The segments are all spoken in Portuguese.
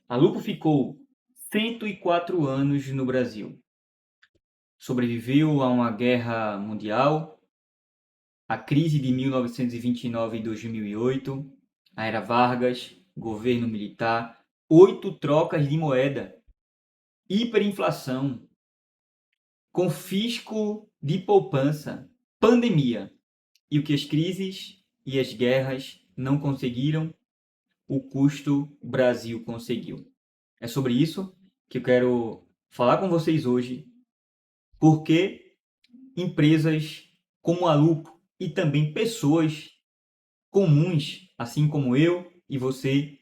A Lupo ficou 104 anos no Brasil. Sobreviveu a uma guerra mundial, a crise de 1929 e 2008, a era Vargas, governo militar, 8 trocas de moeda, hiperinflação, confisco de poupança, pandemia. E o que as crises e as guerras não conseguiram, o custo Brasil conseguiu. É sobre isso que eu quero falar com vocês hoje, porque empresas como a Lupo e também pessoas comuns, assim como eu e você,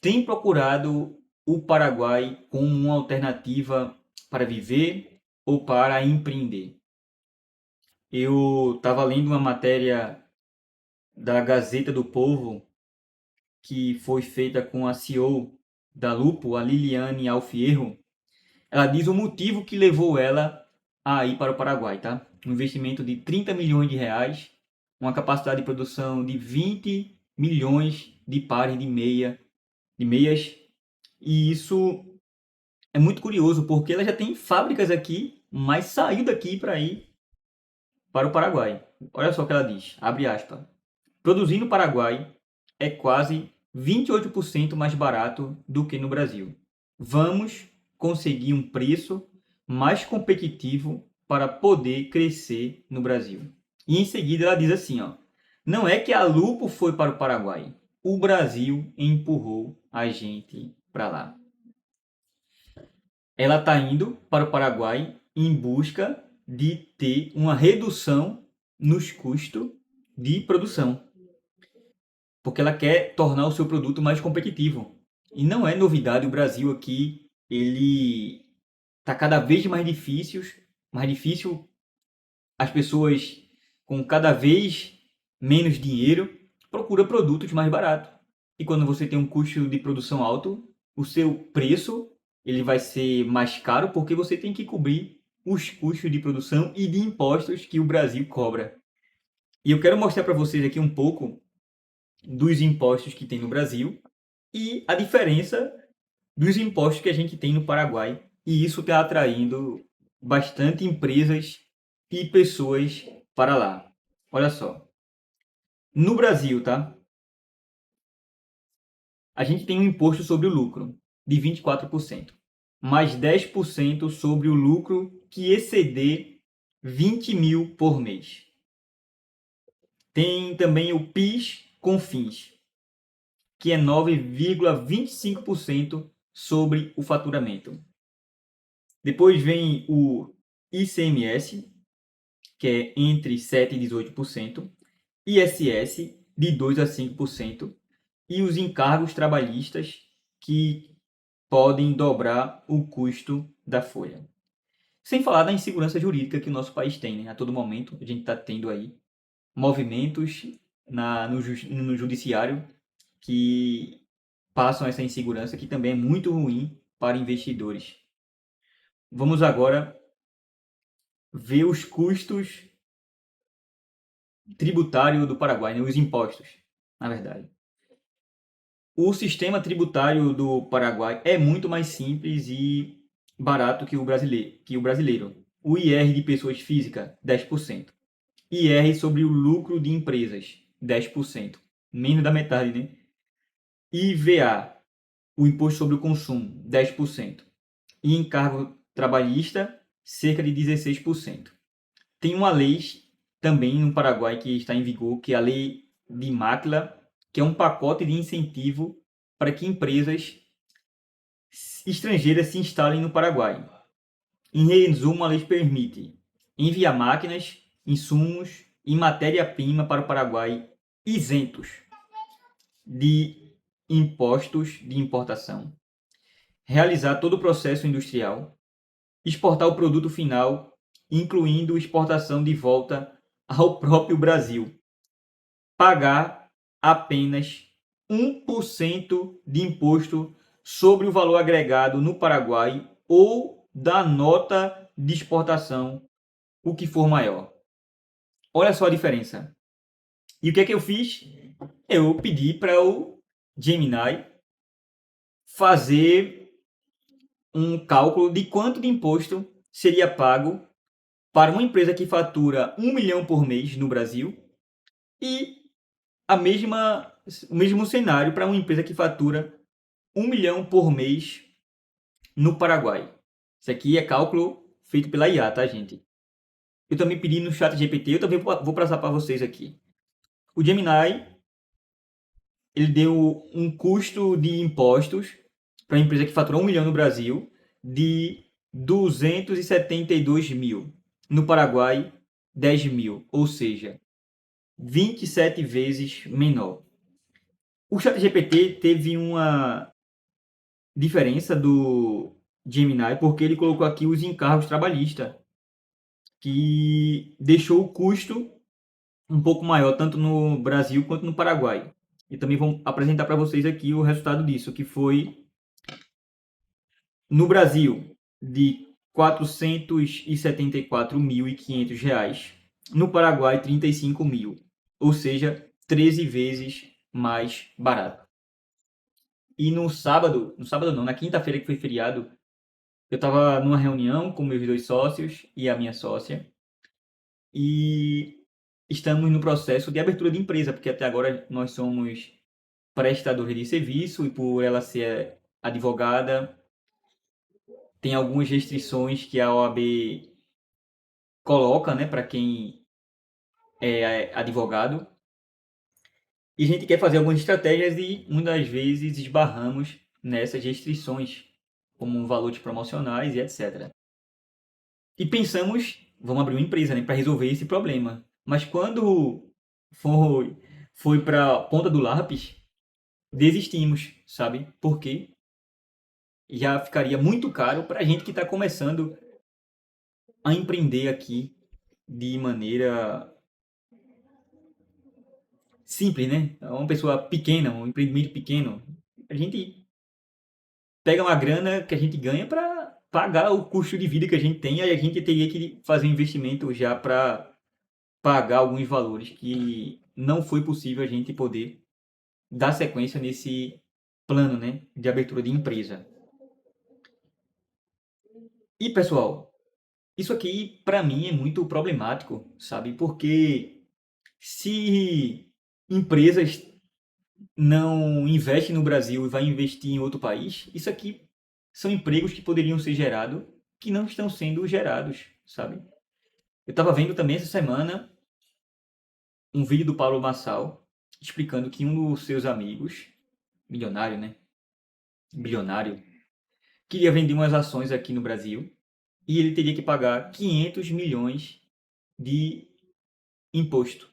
têm procurado o Paraguai como uma alternativa para viver ou para empreender. Eu estava lendo uma matéria da Gazeta do Povo que foi feita com a CEO da Lupo, a Liliane Alfierro. Ela diz o motivo que levou ela a ir para o Paraguai, tá? Um investimento de 30 milhões de reais, uma capacidade de produção de 20 milhões de pares de meias. E isso é muito curioso, porque ela já tem fábricas aqui, mas saiu daqui para ir para o Paraguai. Olha só o que ela diz, abre aspas. Produzir no Paraguai é quase 28% mais barato do que no Brasil. Vamos conseguir um preço mais competitivo para poder crescer no Brasil. E em seguida ela diz assim, ó: não é que a Lupo foi para o Paraguai, o Brasil empurrou a gente para lá. Ela está indo para o Paraguai em busca de ter uma redução nos custos de produção, porque ela quer tornar o seu produto mais competitivo. E não é novidade, o Brasil aqui, ele está cada vez mais difícil, as pessoas com cada vez menos dinheiro procuram produtos mais baratos. E quando você tem um custo de produção alto, o seu preço ele vai ser mais caro porque você tem que cobrir os custos de produção e de impostos que o Brasil cobra. E eu quero mostrar para vocês aqui um pouco dos impostos que tem no Brasil e a diferença dos impostos que a gente tem no Paraguai. E isso está atraindo bastante empresas e pessoas para lá. Olha só. No Brasil, tá? A gente tem um imposto sobre o lucro de 24%, mais 10% sobre o lucro que exceder 20 mil por mês. Tem também o PIS/COFINS, que é 9,25% sobre o faturamento. Depois vem o ICMS, que é entre 7% e 18%, ISS, de 2% a 5%, e os encargos trabalhistas, que podem dobrar o custo da folha. Sem falar da insegurança jurídica que o nosso país tem, né? A todo momento a gente está tendo aí movimentos no judiciário que passam essa insegurança, que também é muito ruim para investidores. Vamos agora ver os custos tributários do Paraguai, né? Os impostos, na verdade. O sistema tributário do Paraguai é muito mais simples e barato que o brasileiro. O IR de pessoas físicas, 10%. IR sobre o lucro de empresas, 10%. Menos da metade, né? IVA, o imposto sobre o consumo, 10%. E encargo trabalhista, cerca de 16%. Tem uma lei também no Paraguai que está em vigor, que é a lei de Máquila, que é um pacote de incentivo para que empresas estrangeiras se instalem no Paraguai. Em resumo, a lei permite enviar máquinas, insumos e matéria-prima para o Paraguai isentos de impostos de importação, realizar todo o processo industrial, exportar o produto final, incluindo exportação de volta ao próprio Brasil, pagar apenas 1% de imposto sobre o valor agregado no Paraguai ou da nota de exportação, o que for maior. Olha só a diferença. E o que é que eu fiz? Eu pedi para o Gemini fazer um cálculo de quanto de imposto seria pago para uma empresa que fatura 1 milhão por mês no Brasil e o mesmo cenário para uma empresa que fatura 1 milhão por mês no Paraguai. Isso aqui é cálculo feito pela IA, tá, gente? Eu também pedi no chat GPT, eu também vou passar para vocês aqui. O Gemini, ele deu um custo de impostos para uma empresa que fatura 1 milhão no Brasil de 272 mil. No Paraguai, 10 mil, ou seja, 27 vezes menor. O ChatGPT teve uma diferença do Gemini porque ele colocou aqui os encargos trabalhistas, que deixou o custo um pouco maior tanto no Brasil quanto no Paraguai. E também vou apresentar para vocês aqui o resultado disso, que foi no Brasil de R$ 474.500, no Paraguai 35 mil, ou seja, 13 vezes mais barato. E no sábado não, na quinta-feira que foi feriado, eu estava numa reunião com meus 2 sócios e a minha sócia, e estamos no processo de abertura de empresa, porque até agora nós somos prestadores de serviço e por ela ser advogada, tem algumas restrições que a OAB coloca, né, para quem é advogado. E a gente quer fazer algumas estratégias e muitas vezes esbarramos nessas restrições, como valores promocionais e etc. E pensamos, vamos abrir uma empresa, né, para resolver esse problema. Mas quando foi para a ponta do lápis, desistimos, sabe? Porque já ficaria muito caro para a gente que está começando a empreender aqui de maneira simples, né? Uma pessoa pequena, um empreendimento pequeno. A gente pega uma grana que a gente ganha para pagar o custo de vida que a gente tem, aí a gente teria que fazer um investimento já para pagar alguns valores que não foi possível a gente poder dar sequência nesse plano, né, de abertura de empresa. E pessoal, isso aqui para mim é muito problemático, sabe? Porque se empresas não investem no Brasil e vai investir em outro país, isso aqui são empregos que poderiam ser gerados que não estão sendo gerados, sabe? Eu estava vendo também essa semana um vídeo do Paulo Massal explicando que um dos seus amigos, milionário, né? Bilionário, queria vender umas ações aqui no Brasil e ele teria que pagar 500 milhões de imposto.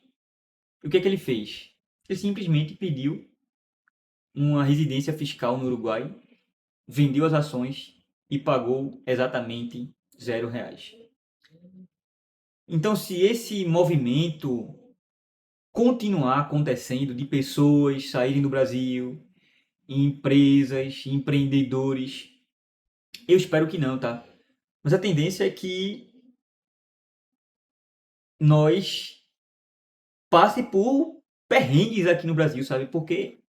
E o que é que ele fez? Ele simplesmente pediu uma residência fiscal no Uruguai, vendeu as ações e pagou exatamente R$ 0. Então, se esse movimento continuar acontecendo de pessoas saírem do Brasil, empresas, empreendedores, eu espero que não, tá? Mas a tendência é que nós passe por perrengues aqui no Brasil, sabe? Porque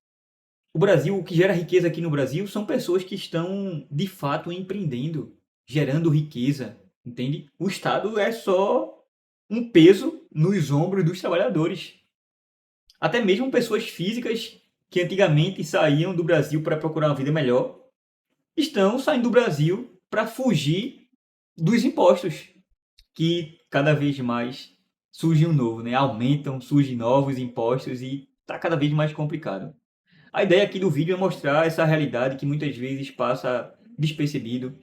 o Brasil, o que gera riqueza aqui no Brasil são pessoas que estão de fato empreendendo, gerando riqueza, entende? O Estado é só um peso nos ombros dos trabalhadores. Até mesmo pessoas físicas que antigamente saíam do Brasil para procurar uma vida melhor, estão saindo do Brasil para fugir dos impostos, que cada vez mais surge um novo, né? Aumentam, surgem novos impostos e está cada vez mais complicado. A ideia aqui do vídeo é mostrar essa realidade que muitas vezes passa despercebido.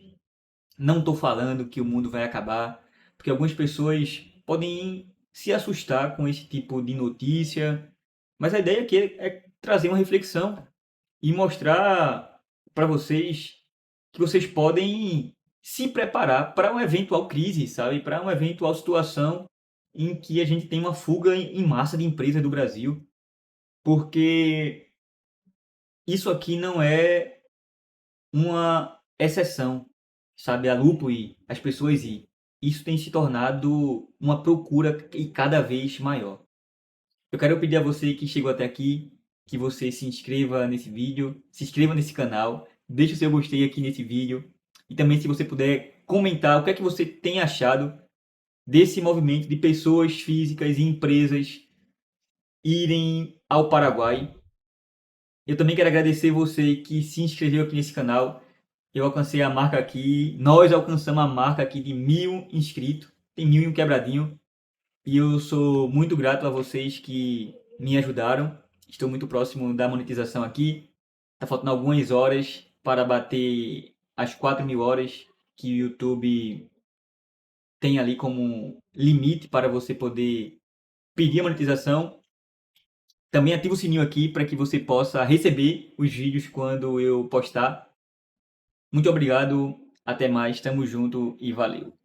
Não estou falando que o mundo vai acabar, porque algumas pessoas podem se assustar com esse tipo de notícia, mas a ideia aqui é trazer uma reflexão e mostrar para vocês que vocês podem se preparar para uma eventual crise, sabe? Para uma eventual situação em que a gente tem uma fuga em massa de empresas do Brasil, porque isso aqui não é uma exceção, sabe? A lupo e as pessoas ir. Isso tem se tornado uma procura e cada vez maior. Eu quero pedir a você que chegou até aqui, que você se inscreva nesse vídeo, se inscreva nesse canal, deixa o seu gostei aqui nesse vídeo. E também se você puder comentar o que é que você tem achado desse movimento de pessoas físicas e empresas irem ao Paraguai. Eu também quero agradecer você que se inscreveu aqui nesse canal. Eu alcancei a marca aqui, nós alcançamos a marca aqui de 1.000 inscritos. Tem 1.000 e um quebradinho. E eu sou muito grato a vocês que me ajudaram. Estou muito próximo da monetização aqui. Tá faltando algumas horas para bater as 4.000 horas que o YouTube tem ali como limite para você poder pedir a monetização. Também ativa o sininho aqui para que você possa receber os vídeos quando eu postar. Muito obrigado, até mais, tamo junto e valeu.